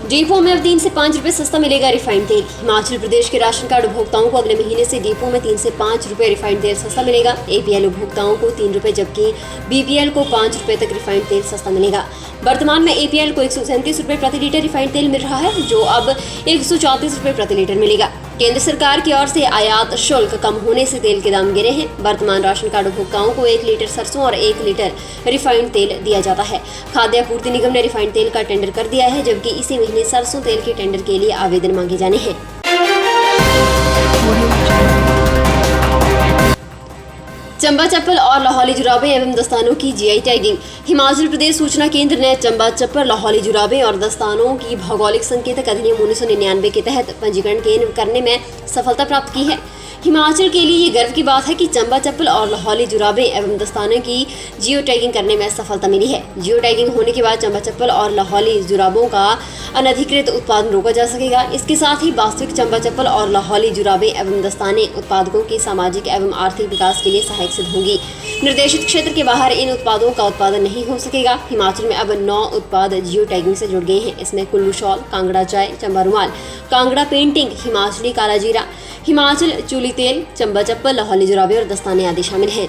Depot में अब 3 से 5 रुपए सस्ता मिलेगा रिफाइंड तेल। हिमाचल प्रदेश के राशन कार्ड उपभोक्ताओं को अगले महीने से डिपो में 3 से 5 रुपए रिफाइंड तेल सस्ता मिलेगा। एपीएल उपभोक्ताओं को 3 रुपए जबकि बीपीएल को 5 रुपए तक रिफाइंड तेल सस्ता मिलेगा। वर्तमान में एपीएल को 137 रुपए प्रति लीटर रिफाइंड तेल मिल रहा है, जो अब 134 रुपए प्रति लीटर मिलेगा। केंद्र सरकार की ओर से आयात शुल्क कम होने से तेल के दाम गिरे हैं। वर्तमान राशन कार्ड उपभोक्ताओं को 1 लीटर सरसों और 1 लीटर रिफाइंड तेल दिया जाता है। खाद्य आपूर्ति निगम ने रिफाइंड तेल का टेंडर कर दिया है, जबकि इसी महीने सरसों तेल के टेंडर के लिए आवेदन मांगे जाने हैं। चंबा चप्पल और लाहौली जुराबे एवं दस्तानों की जीआई टैगिंग। हिमाचल प्रदेश सूचना केंद्र ने चंबा चप्पल, लाहौली जुराबे और दस्तानों की भौगोलिक संकेतक अधिनियम 1999 के तहत पंजीकरण करने में सफलता प्राप्त की है। हिमाचल के लिए ये गर्व की बात है कि चंबा चप्पल और लाहौली जुराबे एवं दस्तानों की जियो टैगिंग करने में सफलता मिली है। जियो टैगिंग होने के बाद चंबा चप्पल और लाहौली जुराबों का अनधिकृत उत्पादन रोका जा सकेगा। इसके साथ ही वास्तविक चंबा चप्पल और लाहौली जुराबे एवं दस्ताने उत्पादकों के सामाजिक एवं आर्थिक विकास के लिए सहायक सिद्ध होंगी। निर्देशित क्षेत्र के बाहर इन उत्पादों का उत्पादन नहीं हो सकेगा। हिमाचल में अब 9 उत्पाद जियो टैगिंग से जुड़ गए हैं। इसमें कुल्लू शॉल, कांगड़ा चाय, चंबा रुमाल, कांगड़ा पेंटिंग, हिमाचली काला जीरा, हिमाचल चूली तेल, चंबा चप्पल, लाहौली जुराबे और दस्ताने आदि शामिल हैं।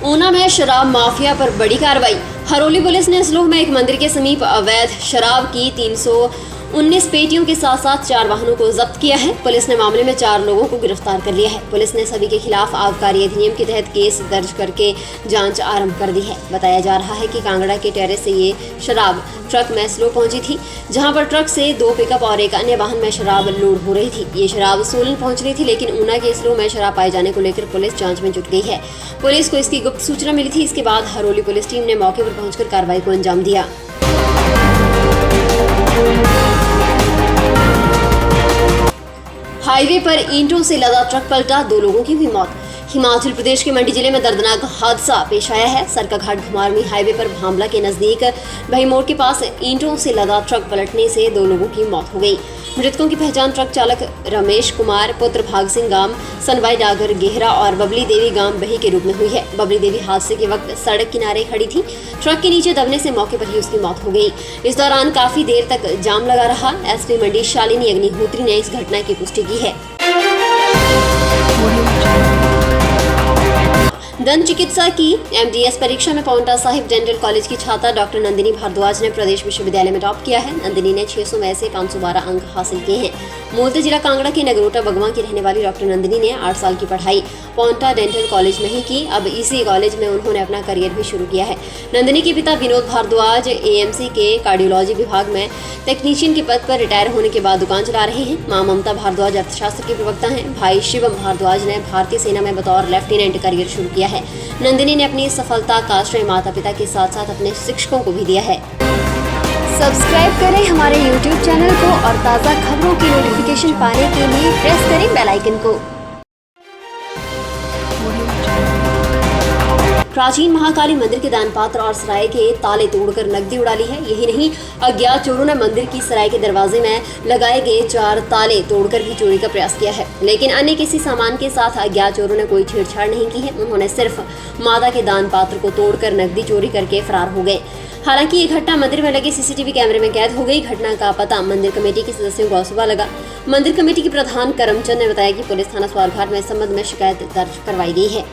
ऊना में शराब माफिया पर बड़ी कार्रवाई। हरोली पुलिस ने स्लोह में एक मंदिर के समीप अवैध शराब की 319 पेटियों के साथ साथ 4 वाहनों को जब्त किया है। पुलिस ने मामले में 4 लोगों को गिरफ्तार कर लिया है। पुलिस ने सभी के खिलाफ आबकारी अधिनियम के तहत केस दर्ज करके जांच आरंभ कर दी है। बताया जा रहा है कि कांगड़ा के टेरेस से ये शराब ट्रक में स्लो पहुंची थी, जहां पर ट्रक से 2 पिकअप और एक अन्य वाहन में शराब लोड हो रही थी। ये शराब सोलन पहुंच रही थी, लेकिन ऊना के स्लो में शराब पाए जाने को लेकर पुलिस जांच में जुट गई है। पुलिस को इसकी गुप्त सूचना मिली थी। इसके बाद हरोली पुलिस टीम ने मौके पर पहुंचकर कार्रवाई को अंजाम दिया। हाईवे पर ईंटों से लदा ट्रक पलटा, 2 लोगों की हुई मौत। हिमाचल प्रदेश के मंडी जिले में दर्दनाक हादसा पेश आया है। सरकाघाट घुमारवीं हाईवे पर भांबला के नजदीक भई मोड़ के पास ईंटों से लदा ट्रक पलटने से 2 लोगों की मौत हो गई। मृतकों की पहचान ट्रक चालक रमेश कुमार पुत्र भाग सिंह गांव सनवाई डागर गेहरा और बबली देवी गांव बही के रूप में हुई है। बबली देवी हादसे के वक्त सड़क किनारे खड़ी थी। ट्रक के नीचे दबने से मौके पर ही उसकी मौत हो गई। इस दौरान काफी देर तक जाम लगा रहा। एसपी मंडी शालिनी अग्निहोत्री ने इस घटना की पुष्टि की है। दंत चिकित्सा की एमडीएस परीक्षा में पांवटा साहिब डेंटल कॉलेज की छात्रा डॉक्टर नंदिनी भारद्वाज ने प्रदेश विश्वविद्यालय में टॉप किया है। नंदिनी ने 600 में से 512 अंक हासिल किए हैं। मूलतः जिला कांगड़ा के नगरोटा बगवा की रहने वाली डॉक्टर नंदिनी ने 8 साल की पढ़ाई पांवटा डेंटल कॉलेज में ही की। अब इसी कॉलेज में उन्होंने अपना करियर भी शुरू किया है। नंदिनी के पिता विनोद भारद्वाज एएमसी के कार्डियोलॉजी विभाग में टेक्नीशियन के पद पर रिटायर होने के बाद दुकान चला रहे हैं। मां ममता भारद्वाज अर्थशास्त्र की प्रवक्ता हैं। भाई शिवम भारद्वाज ने भारतीय सेना में बतौर लेफ्टिनेंट करियर शुरू किया है। नंदिनी ने अपनी सफलता का श्रेय माता पिता के साथ साथ अपने शिक्षकों को भी दिया है। सब्सक्राइब करें हमारे YouTube चैनल को और ताज़ा खबरों की नोटिफिकेशन पाने के लिए प्रेस करें बेल आइकन को। प्राचीन महाकाली मंदिर के दानपात्र और सराय के ताले तोड़कर नकदी उड़ा ली है। यही नहीं, अज्ञात चोरों ने मंदिर की सराय के दरवाजे में लगाए गए 4 ताले तोड़कर भी चोरी का प्रयास किया है। लेकिन अन्य किसी सामान के साथ अज्ञात चोरों ने कोई छेड़छाड़ नहीं की है। उन्होंने सिर्फ माता के दान पात्र को तोड़कर नकदी चोरी करके फरार हो गए। हालांकि ये घटना मंदिर में लगे सीसीटीवी कैमरे में कैद हो गई। घटना का पता मंदिर कमेटी के सदस्यों को सुबह लगा। मंदिर कमेटी के प्रधान करमचंद ने बताया कि पुलिस थाना स्वारघाट में इस संबंध में शिकायत दर्ज करवाई गई है।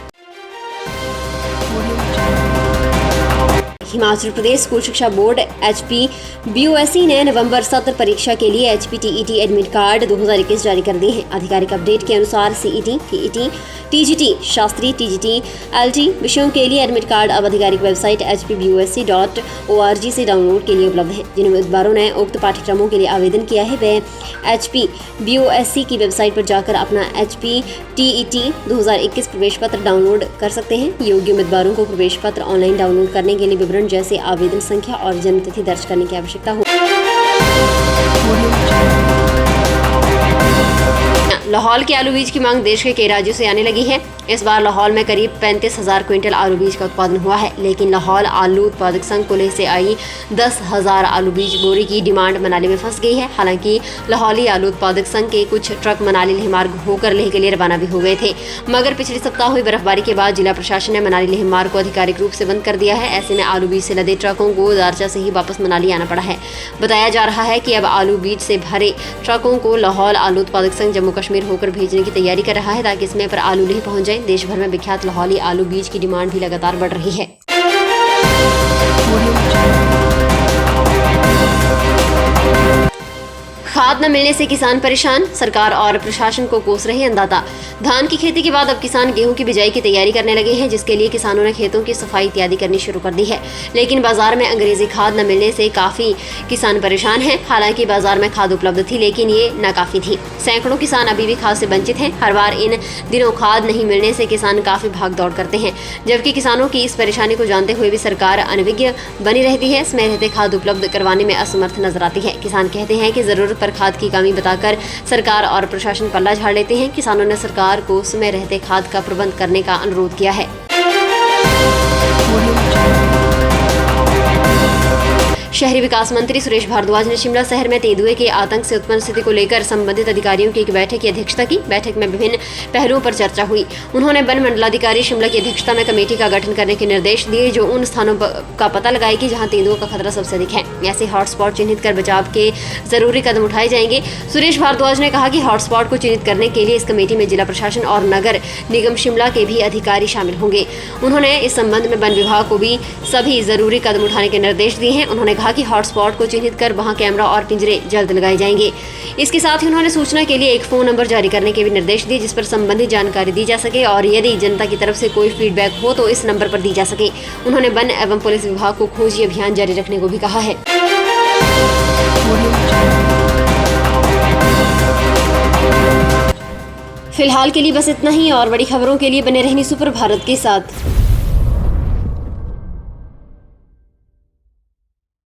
हिमाचल प्रदेश स्कूल शिक्षा बोर्ड HPBOSE ने नवंबर सत्र परीक्षा के लिए HPTET एडमिट कार्ड 2021 जारी कर दिए हैं। आधिकारिक अपडेट के अनुसार CET, TET, TGT, Shastri, TGT, LT विषयों के लिए एडमिट कार्ड अब आधिकारिक वेबसाइट hpbose.org से डाउनलोड के लिए उपलब्ध है। जिन उम्मीदवारों ने उक्त पाठ्यक्रमों के लिए आवेदन किया है वे HPBOSE की वेबसाइट पर जाकर अपना HPTET 2021 प्रवेश पत्र डाउनलोड कर सकते हैं। योग्य उम्मीदवारों को प्रवेश पत्र ऑनलाइन डाउनलोड करने के लिए विवरण जैसे आवेदन संख्या और जन्म तिथि दर्ज करने की आवश्यकता हो। लाहौल के आलू बीज की मांग देश के कई राज्यों से आने लगी है। इस बार लाहौल में करीब 35,000 क्विंटल आलू बीज का उत्पादन हुआ है, लेकिन लाहौल आलू उत्पादक संघ कुल्हे से आई 10,000 आलू बीज बोरी की डिमांड मनाली में फंस गई है। हालांकि लाहौली आलू उत्पादक संघ के कुछ ट्रक मनाली लेह मार्ग होकर लेह के लिए रवाना भी हो गए थे, मगर पिछले सप्ताह हुई बर्फबारी के बाद जिला प्रशासन ने मनाली लेह मार्ग को आधिकारिक रूप से बंद कर दिया है। ऐसे में आलू बीज से लदे ट्रकों को दारचा से ही वापस मनाली आना पड़ा है। बताया जा रहा है कि अब आलू बीज से भरे ट्रकों को लाहौल आलू उत्पादक संघ जम्मू कश्मीर होकर भेजने की तैयारी कर रहा है, ताकि समय पर आलू लेह पहुंच जाए। देश भर में विख्यात लाहौली आलू बीज की डिमांड भी लगातार बढ़ रही है। खाद न मिलने से किसान परेशान, सरकार और प्रशासन को कोस रहे अंदाता। धान की खेती के बाद अब किसान गेहूं की बिजाई की तैयारी करने लगे हैं, जिसके लिए किसानों ने खेतों की सफाई इत्यादि करनी शुरू कर दी है। लेकिन बाजार में अंग्रेजी खाद न मिलने से काफी किसान परेशान हैं। हालांकि बाजार में खाद उपलब्ध थी, लेकिन ये नाकाफी थी। सैकड़ों किसान अभी भी खाद से वंचित हैं। हर बार इन दिनों खाद नहीं मिलने से किसान काफी भाग दौड़ करते हैं, जबकि किसानों की इस परेशानी को जानते हुए भी सरकार अनभिज्ञ बनी रहती है। समय रहते खाद उपलब्ध करवाने में असमर्थ नजर आती है। किसान कहते हैं कि जरूरत पर खाद की कमी बताकर सरकार और प्रशासन पल्ला झाड़ लेते हैं। किसानों ने सरकार को समय रहते खाद का प्रबंध करने का अनुरोध किया है। शहरी विकास मंत्री सुरेश भारद्वाज ने शिमला शहर में तेंदुए के आतंक से उत्पन्न स्थिति को लेकर संबंधित अधिकारियों की एक बैठक की अध्यक्षता की। बैठक में विभिन्न पहलुओं पर चर्चा हुई। उन्होंने वन मंडलाधिकारी शिमला की अध्यक्षता में कमेटी का गठन करने के निर्देश दिए, जो उन स्थानों का पता लगाएगी जहां तेंदुओं का खतरा सबसे अधिक है। ऐसे हॉटस्पॉट चिन्हित कर बचाव के जरूरी कदम उठाए जाएंगे। सुरेश भारद्वाज ने कहा कि हॉटस्पॉट को चिन्हित करने के लिए इस कमेटी में जिला प्रशासन और नगर निगम शिमला के भी अधिकारी शामिल होंगे। उन्होंने इस संबंध में वन विभाग को भी सभी जरूरी कदम उठाने के निर्देश दिए हैं। उन्होंने कहा कि हॉटस्पॉट को चिन्हित कर वहां कैमरा और पिंजरे जल्द लगाए जाएंगे। इसके साथ ही उन्होंने सूचना के लिए एक फोन नंबर जारी करने के भी निर्देश दिए, जिस पर संबंधित जानकारी दी जा सके और यदि जनता की तरफ से कोई फीडबैक हो तो इस नंबर पर दी जा सके। उन्होंने वन एवं पुलिस विभाग को खोजी अभियान जारी रखने को भी कहा है। फिलहाल के लिए बस इतना ही, और बड़ी खबरों के लिए बने रहनी सुपर भारत के साथ।